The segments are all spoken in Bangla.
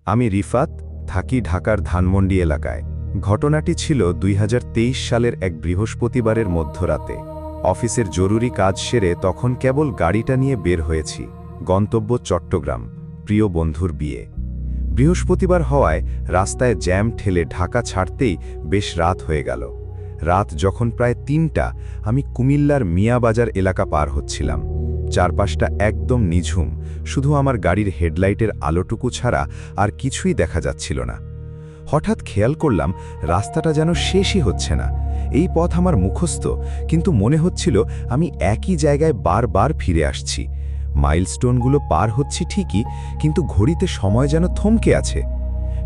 আমি রিফাত, থাকি ঢাকার ধানমন্ডি এলাকায়। ঘটনাটি ছিল ২০২৩ সালের এক বৃহস্পতিবারের মধ্যরাতে। অফিসের জরুরি কাজ সেরে তখন কেবল গাড়িটা নিয়ে বের হয়েছি। গন্তব্য চট্টগ্রাম, প্রিয় বন্ধুর বিয়ে। বৃহস্পতিবার হওয়ায় রাস্তায় জ্যাম ঠেলে ঢাকা ছাড়তেই বেশ রাত হয়ে গেল। রাত যখন প্রায় ৩টা, আমি কুমিল্লার মিয়াবাজার এলাকা পার হচ্ছিলাম। চারপাশটা একদম নিঝুম, শুধু আমার গাড়ির হেডলাইটের আলোটুকু ছাড়া আর কিছুই দেখা যাচ্ছিল না। হঠাৎ খেয়াল করলাম রাস্তাটা যেন শেষই হচ্ছে না। এই পথ আমার মুখস্থ, কিন্তু মনে হচ্ছিল আমি একই জায়গায় বারবার ফিরে আসছি। মাইলস্টোনগুলো পার হচ্ছি ঠিকই, কিন্তু ঘড়িতে সময় যেন থমকে আছে।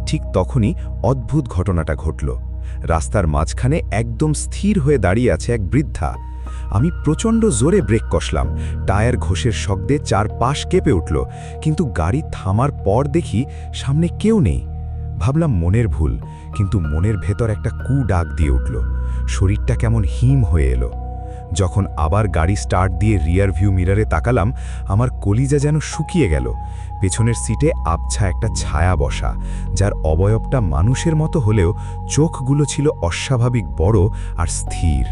ঠিক তখনই অদ্ভুত ঘটনাটা ঘটল। রাস্তার মাঝখানে একদম স্থির হয়ে দাঁড়িয়ে আছে এক বৃদ্ধা। আমি প্রচণ্ড জোরে ব্রেক কষলাম, টায়ার ঘোষের শব্দে চারপাশ কেঁপে উঠল, কিন্তু গাড়ি থামার পর দেখি সামনে কেউ নেই। ভাবলাম মনের ভুল, কিন্তু মনের ভেতর একটা ডাক দিয়ে উঠল। শরীরটা কেমন হিম হয়ে এলো। যখন আবার গাড়ি স্টার্ট দিয়ে রিয়ার ভিউ মিরারে তাকালাম, আমার কলিজা যেন শুকিয়ে গেল। পেছনের সিটে আবছা একটা ছায়া বসা, যার অবয়বটা মানুষের মতো হলেও চোখগুলো ছিল অস্বাভাবিক বড় আর স্থির।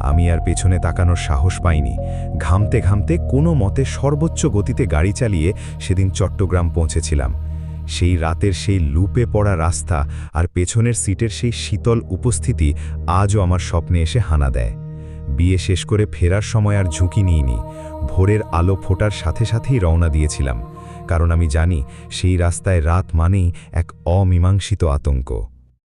আমি আর পেছনে তাকানোর সাহস পাইনি। ঘামতে ঘামতে কোনো মতে সর্বোচ্চ গতিতে গাড়ি চালিয়ে সেদিন চট্টগ্রাম পৌঁছেছিলাম। সেই রাতের সেই লুপে পড়া রাস্তা আর পেছনের সিটের সেই শীতল উপস্থিতি আজও আমার স্বপ্নে এসে হানা দেয়। বিয়ে শেষ করে ফেরার সময় আর ঝুঁকি নিইনি। ভোরের আলো ফোটার সাথে সাথেই রওনা দিয়েছিলাম, কারণ আমি জানি সেই রাস্তায় রাত মানেই এক অমীমাংসিত আতঙ্ক।